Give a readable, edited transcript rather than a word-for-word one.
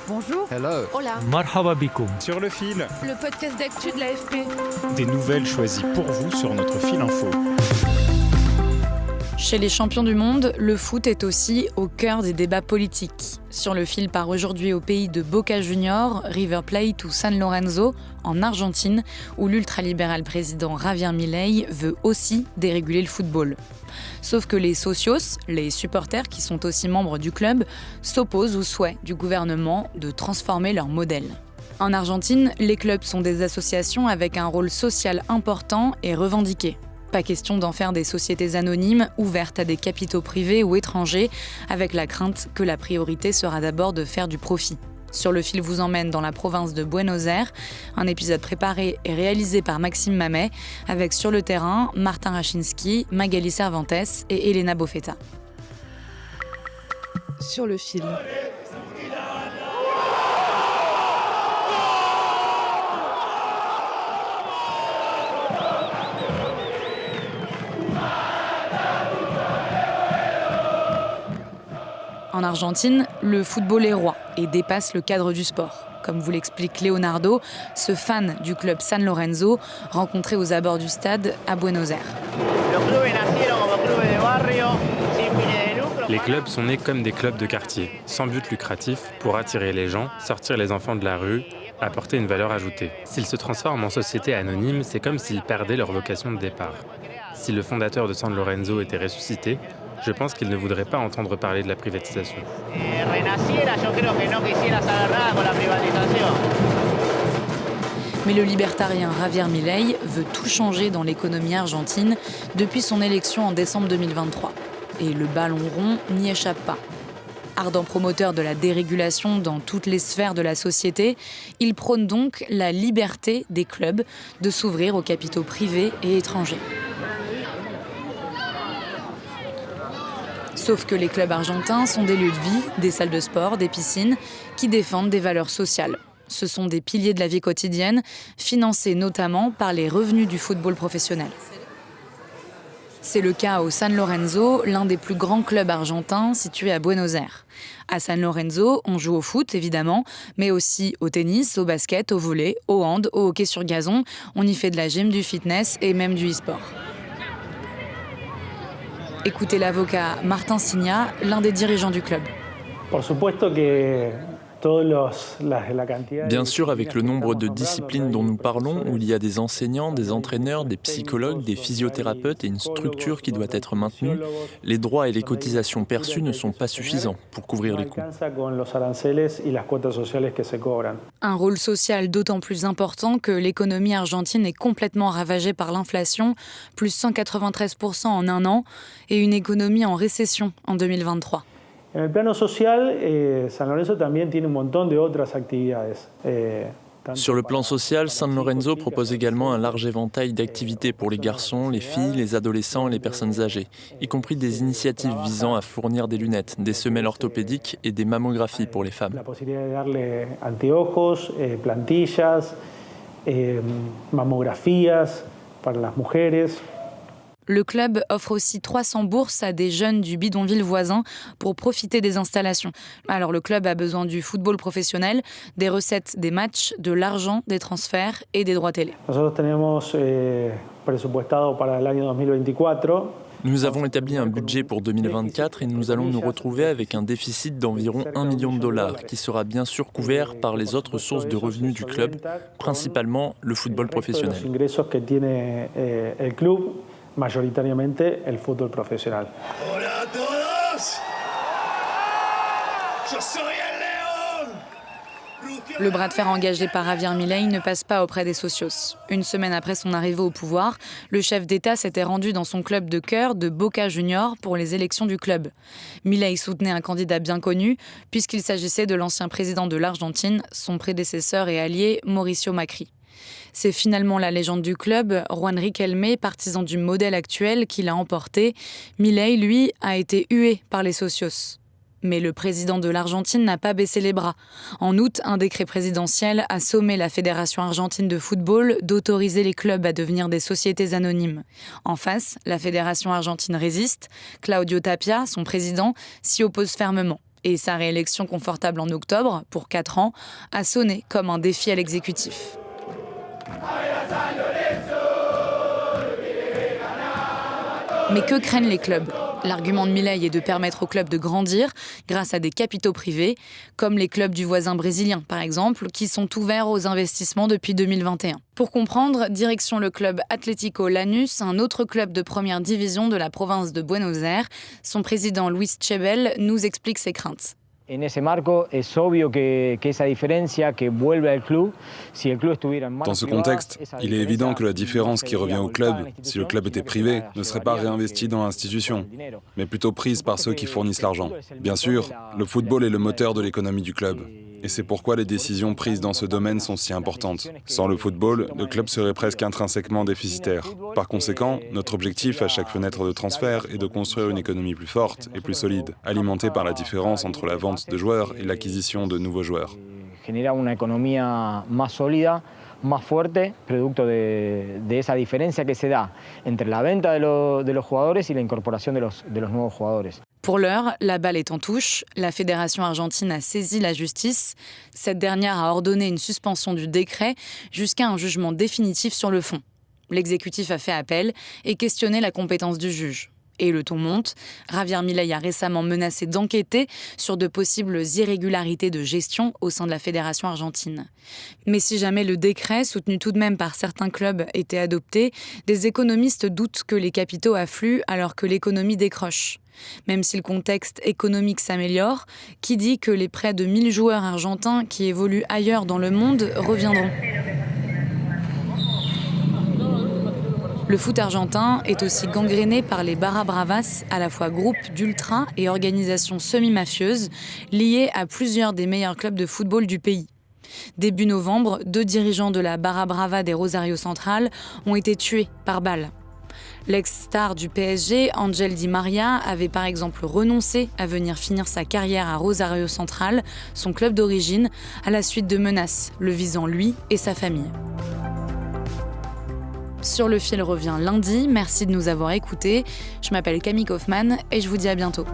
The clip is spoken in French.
Bonjour. Hello. Hola. Marhaba bikoum. Sur le fil, Le podcast d'actu de l'AFP. des nouvelles choisies pour vous sur notre fil info. Chez les champions du monde, le foot est aussi au cœur des débats politiques. Sur le fil part aujourd'hui au pays de Boca Juniors, River Plate ou San Lorenzo, en Argentine, où l'ultralibéral président Javier Milei veut aussi déréguler le football. Sauf que les socios, les supporters qui sont aussi membres du club, s'opposent au souhait du gouvernement de transformer leur modèle. En Argentine, les clubs sont des associations avec un rôle social important et revendiqué. Pas question d'en faire des sociétés anonymes ouvertes à des capitaux privés ou étrangers, avec la crainte que la priorité sera d'abord de faire du profit. Sur le fil vous emmène dans la province de Buenos Aires, un épisode préparé et réalisé par Maxime Mamet, avec sur le terrain Martin Rachinski, Magali Cervantes et Elena Bofetta. Sur le fil. En Argentine, le football est roi et dépasse le cadre du sport. Comme vous l'explique Leonardo, ce fan du club San Lorenzo, rencontré aux abords du stade à Buenos Aires. Les clubs sont nés comme des clubs de quartier, sans but lucratif, pour attirer les gens, sortir les enfants de la rue, apporter une valeur ajoutée. S'ils se transforment en société anonyme, c'est comme s'ils perdaient leur vocation de départ. Si le fondateur de San Lorenzo était ressuscité, je pense qu'il ne voudrait pas entendre parler de la privatisation. Mais le libertarien Javier Milei veut tout changer dans l'économie argentine depuis son élection en décembre 2023. Et le ballon rond n'y échappe pas. Ardent promoteur de la dérégulation dans toutes les sphères de la société, il prône donc la liberté des clubs de s'ouvrir aux capitaux privés et étrangers. Sauf que les clubs argentins sont des lieux de vie, des salles de sport, des piscines, qui défendent des valeurs sociales. Ce sont des piliers de la vie quotidienne, financés notamment par les revenus du football professionnel. C'est le cas au San Lorenzo, l'un des plus grands clubs argentins situé à Buenos Aires. À San Lorenzo, on joue au foot évidemment, mais aussi au tennis, au basket, au volley, au hand, au hockey sur gazon. On y fait de la gym, du fitness et même du e-sport. Écoutez l'avocat Martin Signa, l'un des dirigeants du club. Bien sûr, avec le nombre de disciplines dont nous parlons, où il y a des enseignants, des entraîneurs, des psychologues, des physiothérapeutes et une structure qui doit être maintenue, les droits et les cotisations perçues ne sont pas suffisants pour couvrir les coûts. Un rôle social d'autant plus important que l'économie argentine est complètement ravagée par l'inflation, plus 193% en un an, et une économie en récession en 2023. En el plano social, San Lorenzo también tiene un montón de otras actividades. Sur le plan social, San Lorenzo propose également un large éventail d'activités pour les garçons, les filles, les adolescents et les personnes âgées, y compris des initiatives visant à fournir des lunettes, des semelles orthopédiques et des mammographies pour les femmes. La posibilidad de darle anteojos, plantillas, mamografías para las mujeres. Le club offre aussi 300 bourses à des jeunes du bidonville voisin pour profiter des installations. Alors le club a besoin du football professionnel, des recettes des matchs, de l'argent, des transferts et des droits télé. Nosotros tenemos presupuestado para el año 2024. Nous avons établi un budget pour 2024 et nous allons nous retrouver avec un déficit d'environ $1 million qui sera bien sûr couvert par les autres sources de revenus du club, principalement le football professionnel. Mayoritariamente el fútbol profesional. Hola a todos. Yo soy el León. Le bras de fer engagé par Javier Milei ne passe pas auprès des socios. Une semaine après son arrivée au pouvoir, le chef d'État s'était rendu dans son club de cœur de Boca Juniors pour les élections du club. Milei soutenait un candidat bien connu, puisqu'il s'agissait de l'ancien président de l'Argentine, son prédécesseur et allié Mauricio Macri. C'est finalement la légende du club, Juan Riquelme, partisan du modèle actuel, qui l'a emporté. Milei, lui, a été hué par les socios. Mais le président de l'Argentine n'a pas baissé les bras. En août, un décret présidentiel a sommé la Fédération argentine de football d'autoriser les clubs à devenir des sociétés anonymes. En face, la Fédération argentine résiste. Claudio Tapia, son président, s'y oppose fermement. Et sa réélection confortable en octobre, pour 4 ans, a sonné comme un défi à l'exécutif. Mais que craignent les clubs ? L'argument de Milei est de permettre aux clubs de grandir grâce à des capitaux privés, comme les clubs du voisin brésilien, par exemple, qui sont ouverts aux investissements depuis 2021. Pour comprendre, direction le club Atlético Lanús, un autre club de première division de la province de Buenos Aires. Son président Luis Chebel nous explique ses craintes. Dans ce contexte, il est évident que la différence qui revient au club, si le club était privé, ne serait pas réinvestie dans l'institution, mais plutôt prise par ceux qui fournissent l'argent. Bien sûr, le football est le moteur de l'économie du club. Et c'est pourquoi les décisions prises dans ce domaine sont si importantes. Sans le football, le club serait presque intrinsèquement déficitaire. Par conséquent, notre objectif à chaque fenêtre de transfert est de construire une économie plus forte et plus solide, alimentée par la différence entre la vente de joueurs et l'acquisition de nouveaux joueurs. Genera una economía más sólida, más fuerte, producto de esa diferencia que se da entre la venta de los jugadores y la incorporación de los nuevos jugadores. Pour l'heure, la balle est en touche. La fédération argentine a saisi la justice. Cette dernière a ordonné une suspension du décret jusqu'à un jugement définitif sur le fond. L'exécutif a fait appel et questionné la compétence du juge. Et le ton monte. Javier Milei a récemment menacé d'enquêter sur de possibles irrégularités de gestion au sein de la fédération argentine. Mais si jamais le décret, soutenu tout de même par certains clubs, était adopté, des économistes doutent que les capitaux affluent alors que l'économie décroche. Même si le contexte économique s'améliore, qui dit que les près de 1000 joueurs argentins qui évoluent ailleurs dans le monde reviendront ? Le foot argentin est aussi gangréné par les Barra Bravas, à la fois groupes d'ultras et organisations semi-mafieuses, liées à plusieurs des meilleurs clubs de football du pays. Début novembre, 2 dirigeants de la Barra Brava des Rosario Central ont été tués par balle. L'ex-star du PSG, Ángel Di María, avait par exemple renoncé à venir finir sa carrière à Rosario Central, son club d'origine, à la suite de menaces le visant lui et sa famille. Sur le fil revient lundi. Merci de nous avoir écoutés. Je m'appelle Camille Kaufmann et je vous dis à bientôt.